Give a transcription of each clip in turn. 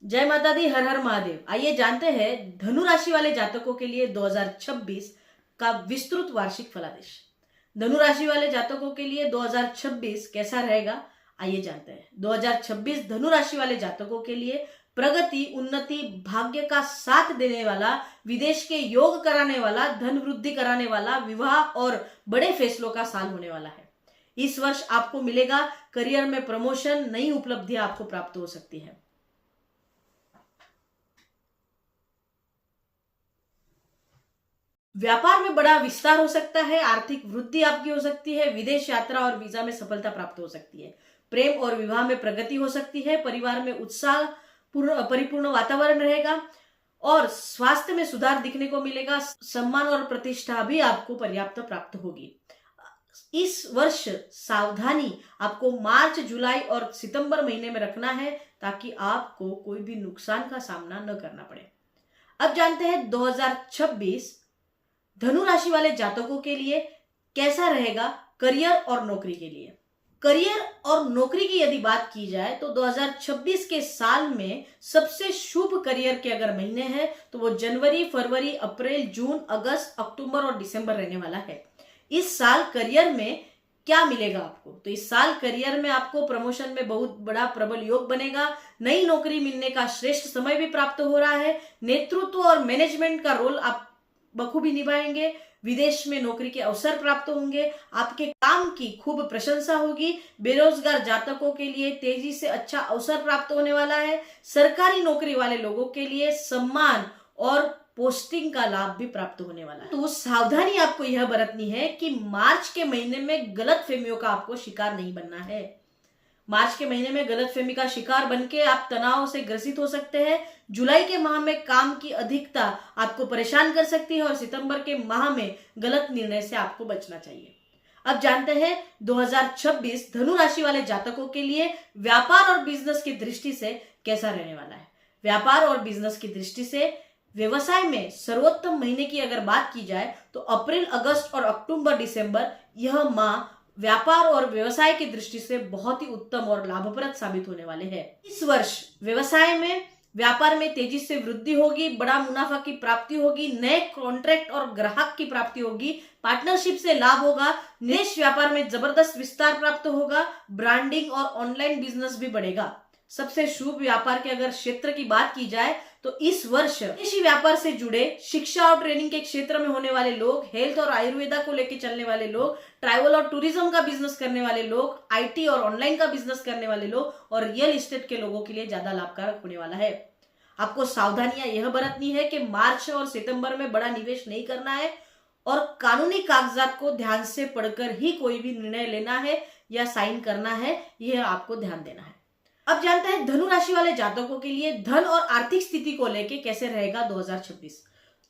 जय माता दी, हर हर महादेव। आइए जानते हैं धनु राशि वाले जातकों के लिए 2026 का विस्तृत वार्षिक फलादेश। धनु राशि वाले जातकों के लिए 2026 कैसा रहेगा, आइए जानते हैं। 2026 धनु राशि वाले जातकों के लिए प्रगति, उन्नति, भाग्य का साथ देने वाला, विदेश के योग कराने वाला, धन वृद्धि कराने वाला, विवाह और बड़े फैसलों का साल होने वाला है। इस वर्ष आपको मिलेगा करियर में प्रमोशन, नई उपलब्धियां आपको प्राप्त हो सकती है। व्यापार में बड़ा विस्तार हो सकता है, आर्थिक वृद्धि आपकी हो सकती है, विदेश यात्रा और वीजा में सफलता प्राप्त हो सकती है, प्रेम और विवाह में प्रगति हो सकती है, परिवार में उत्साह परिपूर्ण वातावरण रहेगा और स्वास्थ्य में सुधार दिखने को मिलेगा। सम्मान और प्रतिष्ठा भी आपको पर्याप्त प्राप्त होगी। इस वर्ष सावधानी आपको मार्च, जुलाई और सितंबर महीने में रखना है ताकि आपको कोई भी नुकसान का सामना न करना पड़े। अब जानते हैं 2026 धनु राशि वाले जातकों के लिए कैसा रहेगा करियर और नौकरी के लिए। करियर और नौकरी की यदि बात की जाए तो 2026 के साल में सबसे शुभ करियर के अगर महीने हैं तो वो जनवरी, फरवरी, अप्रैल, जून, अगस्त, अक्टूबर और दिसंबर रहने वाला है। इस साल करियर में क्या मिलेगा आपको, तो इस साल करियर में आपको प्रमोशन में बहुत बड़ा प्रबल योग बनेगा। नई नौकरी मिलने का श्रेष्ठ समय भी प्राप्त हो रहा है। नेतृत्व और मैनेजमेंट का रोल आप बखूबी निभाएंगे। विदेश में नौकरी के अवसर प्राप्त होंगे। आपके काम की खूब प्रशंसा होगी। बेरोजगार जातकों के लिए तेजी से अच्छा अवसर प्राप्त होने वाला है। सरकारी नौकरी वाले लोगों के लिए सम्मान और पोस्टिंग का लाभ भी प्राप्त होने वाला है। तो सावधानी आपको यह बरतनी है कि मार्च के महीने में गलत फहमियों का आपको शिकार नहीं बनना है। मार्च के महीने में गलतफहमी का शिकार बनके आप तनाव से ग्रसित हो सकते हैं। जुलाई के माह में काम की अधिकता आपको परेशान कर सकती है और सितंबर के माह में गलत निर्णय से आपको बचना चाहिए। अब जानते हैं 2026 धनु राशि वाले जातकों के लिए व्यापार और बिजनेस की दृष्टि से कैसा रहने वाला है। व्यापार और बिजनेस की दृष्टि से व्यवसाय में सर्वोत्तम महीने की अगर बात की जाए तो अप्रैल, अगस्त और अक्टूबर, दिसंबर यह माह व्यापार और व्यवसाय की दृष्टि से बहुत ही उत्तम और लाभप्रद साबित होने वाले हैं। इस वर्ष व्यवसाय में, व्यापार में तेजी से वृद्धि होगी, बड़ा मुनाफा की प्राप्ति होगी, नए कॉन्ट्रैक्ट और ग्राहक की प्राप्ति होगी, पार्टनरशिप से लाभ होगा, निवेश व्यापार में जबरदस्त विस्तार प्राप्त होगा, ब्रांडिंग और ऑनलाइन बिजनेस भी बढ़ेगा। सबसे शुभ व्यापार के अगर क्षेत्र की बात की जाए तो इस वर्ष कृषि व्यापार से जुड़े, शिक्षा और ट्रेनिंग के क्षेत्र में होने वाले लोग, हेल्थ और आयुर्वेदा को लेकर चलने वाले लोग, ट्रैवल और टूरिज्म का बिजनेस करने वाले लोग, आईटी और ऑनलाइन का बिजनेस करने वाले लोग और रियल एस्टेट के लोगों के लिए ज्यादा लाभकारक होने वाला है। आपको सावधानियां यह बरतनी है कि मार्च और सितंबर में बड़ा निवेश नहीं करना है और कानूनी कागजात को ध्यान से पढ़कर ही कोई भी निर्णय लेना है या साइन करना है, यह आपको ध्यान देना है। अब जानते हैं धनु राशि वाले जातकों के लिए धन और आर्थिक स्थिति को लेकर कैसे रहेगा 2026।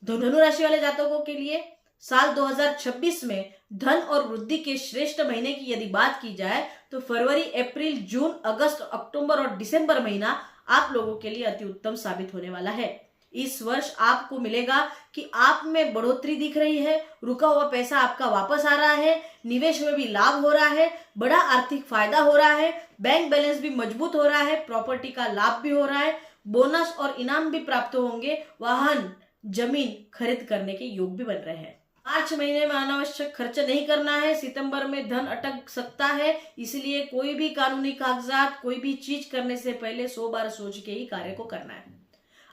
धनु राशि वाले जातकों के लिए साल 2026 में धन और वृद्धि के श्रेष्ठ महीने की यदि बात की जाए तो फरवरी, अप्रैल, जून, अगस्त, अक्टूबर और दिसंबर महीना आप लोगों के लिए अति उत्तम साबित होने वाला है। इस वर्ष आपको मिलेगा कि आप में बढ़ोतरी दिख रही है, रुका हुआ पैसा आपका वापस आ रहा है, निवेश में भी लाभ हो रहा है, बड़ा आर्थिक फायदा हो रहा है, बैंक बैलेंस भी मजबूत हो रहा है, प्रॉपर्टी का लाभ भी हो रहा है, बोनस और इनाम भी प्राप्त होंगे, वाहन, जमीन खरीद करने के योग भी बन रहे हैं। मार्च महीने में अनावश्यक खर्च नहीं करना है। सितंबर में धन अटक सकता है, इसलिए कोई भी कानूनी कागजात, कोई भी चीज करने से पहले 100 बार सोच के ही कार्य को करना है।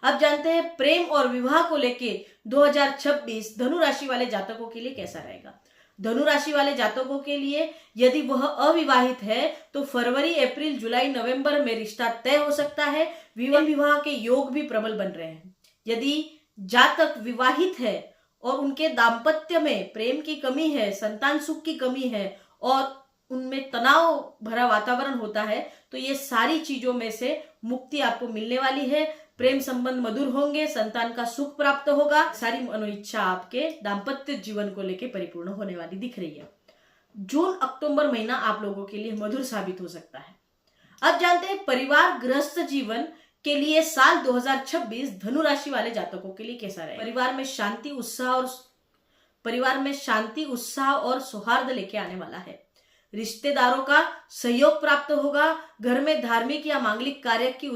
अब जानते हैं प्रेम और विवाह को लेके 2026 धनु राशि वाले जातकों के लिए कैसा रहेगा। धनु राशि वाले जातकों के लिए यदि वह अविवाहित है तो फरवरी, अप्रैल, जुलाई, नवंबर में रिश्ता तय हो सकता है। विवाह के योग भी प्रबल बन रहे हैं। यदि जातक विवाहित है और उनके दाम्पत्य में प्रेम की कमी है, संतान सुख की कमी है और उनमें तनाव भरा वातावरण होता है तो ये सारी चीजों में से मुक्ति आपको मिलने वाली है। प्रेम संबंध मधुर होंगे, संतान का सुख प्राप्त होगा, सारी मनोइच्छा आपके दाम्पत्य जीवन को लेकर परिपूर्ण होने वाली दिख रही है। जून, अक्टूबर महीना आप लोगों के लिए मधुर साबित हो सकता है। अब जानते हैं परिवार गृहस्थ जीवन के लिए साल 2026 धनु राशि वाले जातकों के लिए कैसा रहेगा। परिवार में शांति, उत्साह और सौहार्द लेके आने वाला है। रिश्तेदारों का सहयोग प्राप्त होगा। घर में धार्मिक या मांगलिक कार्य की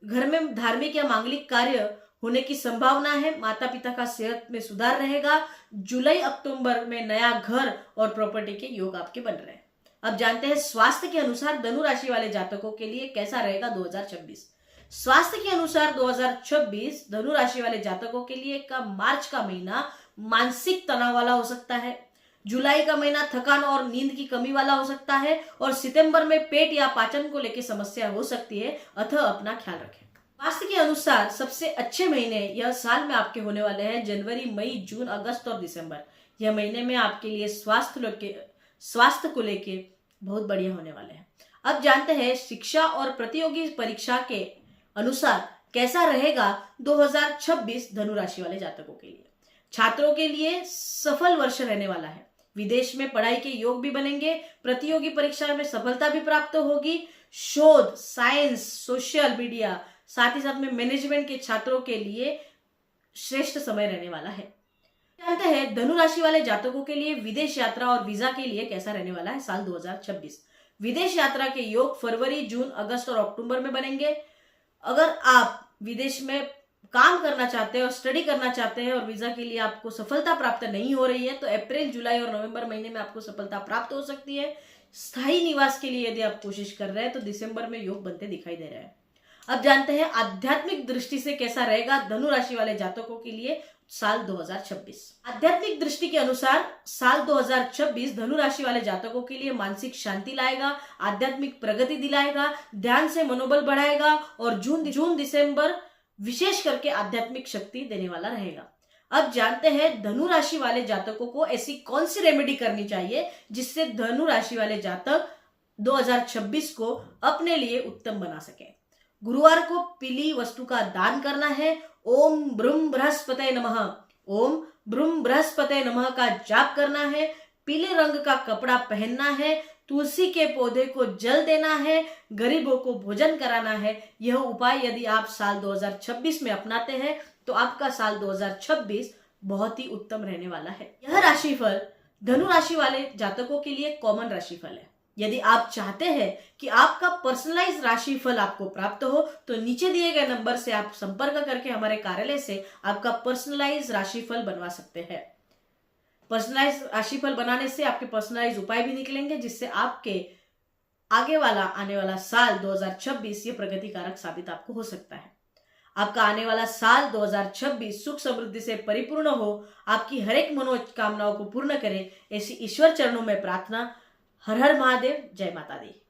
घर में धार्मिक या मांगलिक कार्य होने की संभावना है। माता पिता का सेहत में सुधार रहेगा। जुलाई अक्टूबर में नया घर और प्रॉपर्टी के योग आपके बन रहे हैं। अब जानते हैं स्वास्थ्य के अनुसार धनु राशि वाले जातकों के लिए कैसा रहेगा 2026। स्वास्थ्य के अनुसार 2026 धनु राशि वाले जातकों के लिए का मार्च का महीना मानसिक तनाव वाला हो सकता है। जुलाई का महीना थकान और नींद की कमी वाला हो सकता है और सितंबर में पेट या पाचन को लेकर समस्या हो सकती है, अतः अपना ख्याल रखें। स्वास्थ्य के अनुसार सबसे अच्छे महीने यह साल में आपके होने वाले हैं जनवरी, मई, जून, अगस्त और दिसंबर। यह महीने में आपके लिए स्वास्थ्य को लेके बहुत बढ़िया होने वाले हैं। अब जानते हैं शिक्षा और प्रतियोगी परीक्षा के अनुसार कैसा रहेगा 2026 धनु राशि वाले जातकों के लिए। छात्रों के लिए सफल वर्ष रहने वाला है। विदेश में पढ़ाई के योग भी बनेंगे। प्रतियोगी परीक्षा में सफलता भी प्राप्त होगी। शोध, साइंस, सोशल मीडिया, साथ ही साथ में मैनेजमेंट के छात्रों के लिए श्रेष्ठ समय रहने वाला है। जानते हैं धनु राशि वाले जातकों के लिए विदेश यात्रा और वीजा के लिए कैसा रहने वाला है साल 2026। विदेश यात्रा के योग फरवरी, जून, अगस्त और अक्टूबर में बनेंगे। अगर आप विदेश में काम करना चाहते हैं और स्टडी करना चाहते हैं और वीजा के लिए आपको सफलता प्राप्त नहीं हो रही है तो अप्रैल, जुलाई और नवंबर महीने में आपको सफलता प्राप्त हो सकती है। स्थायी निवास के लिए यदि आप कोशिश कर रहे हैं तो दिसंबर में योग बनते दिखाई दे रहे हैं। अब जानते हैं आध्यात्मिक दृष्टि से कैसा रहेगा धनु राशि वाले जातकों के लिए साल 2026। आध्यात्मिक दृष्टि के अनुसार साल 2026 धनु राशि वाले जातकों के लिए मानसिक शांति लाएगा, आध्यात्मिक प्रगति दिलाएगा, ध्यान से मनोबल बढ़ाएगा और जून दिसंबर विशेष करके आध्यात्मिक शक्ति देने वाला रहेगा। अब जानते हैं धनु राशि वाले जातकों को ऐसी कौन सी रेमेडी करनी चाहिए जिससे धनु राशि वाले जातक 2026 को अपने लिए उत्तम बना सके। गुरुवार को पीली वस्तु का दान करना है। ओम ब्रूम बृहस्पते नमः, ओम ब्रूम बृहस्पते नमः का जाप करना है। पीले रंग का कपड़ा पहनना है। तुलसी के पौधे को जल देना है। गरीबों को भोजन कराना है। यह उपाय यदि आप साल 2026 में अपनाते हैं तो आपका साल 2026 बहुत ही उत्तम रहने वाला है। यह राशिफल धनु राशि वाले जातकों के लिए कॉमन राशिफल है। यदि आप चाहते हैं कि आपका पर्सनलाइज राशिफल आपको प्राप्त हो तो नीचे दिए गए नंबर से आप संपर्क करके हमारे कार्यालय से आपका पर्सनलाइज राशिफल बनवा सकते हैं। पर्सनलाइज राशिफल बनाने से आपके पर्सनलाइज उपाय भी निकलेंगे जिससे आपके आगे वाला आने वाला साल 2026 ये प्रगति कारक साबित आपको हो सकता है। आपका आने वाला साल 2026 सुख समृद्धि से परिपूर्ण हो, आपकी हर एक मनोकामनाओं को पूर्ण करे, ऐसी ईश्वर चरणों में प्रार्थना। हर हर महादेव, जय माता दी।